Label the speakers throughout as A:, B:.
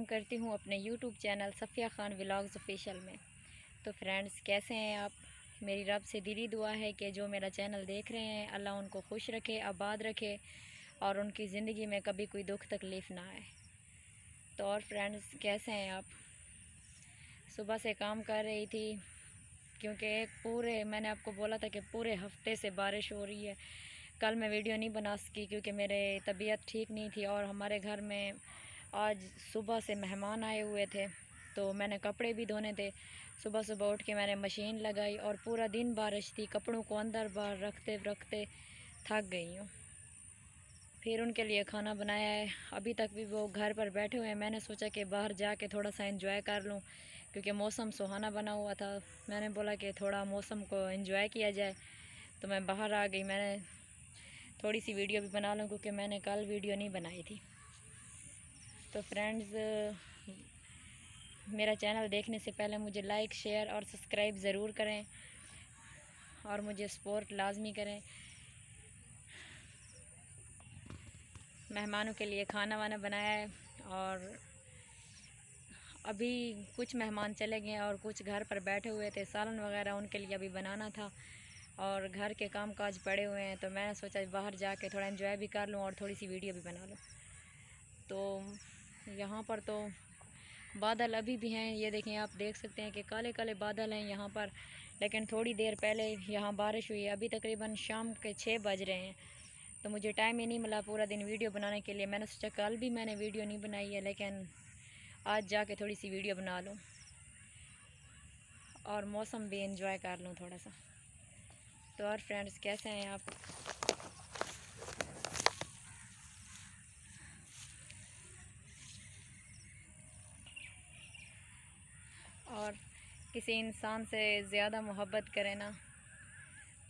A: Welcome करती हूँ अपने YouTube channel Safiya Khan vlogs official में। तो फ्रेंड्स, कैसे हैं आप? मेरी रब से दिली दुआ है कि जो मेरा चैनल देख रहे हैं अल्लाह उनको खुश रखे, आबाद रखे और उनकी ज़िंदगी में कभी कोई दुख तकलीफ़ ना आए। तो और फ्रेंड्स, कैसे हैं आप? सुबह से काम कर रही थी क्योंकि मैंने आपको बोला था कि पूरे हफ्ते से बारिश हो रही है। कल मैं वीडियो नहीं बना सकी क्योंकि मेरे तबीयत ठीक नहीं थी और हमारे घर में आज सुबह से मेहमान आए हुए थे, तो मैंने कपड़े भी धोने थे। सुबह सुबह उठ के मैंने मशीन लगाई और पूरा दिन बारिश थी, कपड़ों को अंदर बाहर रखते रखते थक गई हूँ। फिर उनके लिए खाना बनाया है। अभी तक भी वो घर पर बैठे हुए हैं। मैंने सोचा कि बाहर जाके थोड़ा सा एंजॉय कर लूँ क्योंकि मौसम सुहाना बना हुआ था। मैंने बोला कि थोड़ा मौसम को एंजॉय किया जाए, तो मैं बाहर आ गई। मैंने थोड़ी सी वीडियो भी बना लूँ क्योंकि मैंने कल वीडियो नहीं बनाई थी। तो फ्रेंड्स, मेरा चैनल देखने से पहले मुझे लाइक, शेयर और सब्सक्राइब ज़रूर करें और मुझे सपोर्ट लाजमी करें। मेहमानों के लिए खाना वाना बनाया है और अभी कुछ मेहमान चले गए और कुछ घर पर बैठे हुए थे। सालन वगैरह उनके लिए अभी बनाना था और घर के काम काज पड़े हुए हैं, तो मैंने सोचा बाहर जाके थोड़ा एंजॉय भी कर लूँ और थोड़ी सी वीडियो भी बना लूँ। तो यहाँ पर तो बादल अभी भी हैं, ये देखें, आप देख सकते हैं कि काले काले बादल हैं यहाँ पर। लेकिन थोड़ी देर पहले यहाँ बारिश हुई है। अभी तकरीबन शाम के 6 बज रहे हैं, तो मुझे टाइम ही नहीं मिला पूरा दिन वीडियो बनाने के लिए। मैंने सोचा कल भी मैंने वीडियो नहीं बनाई है, लेकिन आज जाके थोड़ी सी वीडियो बना लूँ और मौसम भी एंजॉय कर लूँ थोड़ा सा। तो और फ्रेंड्स, कैसे हैं आप? और किसी इंसान से ज़्यादा मोहब्बत करें ना,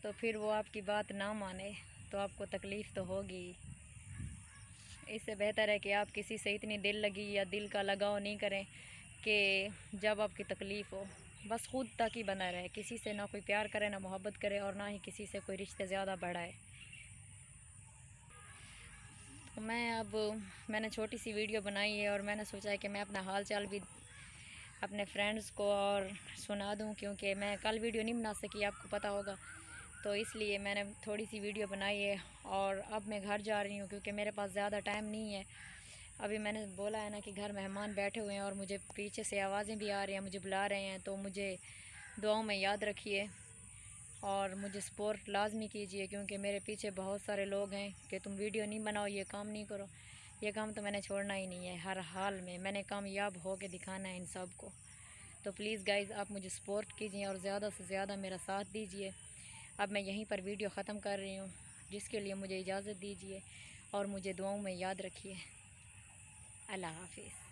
A: तो फिर वो आपकी बात ना माने तो आपको तकलीफ़ तो होगी। इससे बेहतर है कि आप किसी से इतनी दिल लगी या दिल का लगाव नहीं करें कि जब आपकी तकलीफ़ हो बस खुद तक ही बना रहे। किसी से ना कोई प्यार करे, ना मोहब्बत करे और ना ही किसी से कोई रिश्ते ज़्यादा बढ़ाए। तो मैंने छोटी सी वीडियो बनाई है और मैंने सोचा है कि मैं अपना हाल चाल भी अपने फ्रेंड्स को और सुना दूं, क्योंकि मैं कल वीडियो नहीं बना सकी, आपको पता होगा। तो इसलिए मैंने थोड़ी सी वीडियो बनाई है और अब मैं घर जा रही हूँ क्योंकि मेरे पास ज़्यादा टाइम नहीं है। अभी मैंने बोला है ना कि घर मेहमान बैठे हुए हैं और मुझे पीछे से आवाज़ें भी आ रही हैं, मुझे बुला रहे हैं। तो मुझे दुआओं में याद रखिए और मुझे सपोर्ट लाजमी कीजिए क्योंकि मेरे पीछे बहुत सारे लोग हैं कि तुम वीडियो नहीं बनाओ, ये काम नहीं करो। ये काम तो मैंने छोड़ना ही नहीं है। हर हाल में मैंने कामयाब हो के दिखाना है इन सब को। तो प्लीज़ गाइज़, आप मुझे सपोर्ट कीजिए और ज़्यादा से ज़्यादा मेरा साथ दीजिए। अब मैं यहीं पर वीडियो ख़त्म कर रही हूँ, जिसके लिए मुझे इजाज़त दीजिए और मुझे दुआओं में याद रखिए। अल्लाह हाफिज़।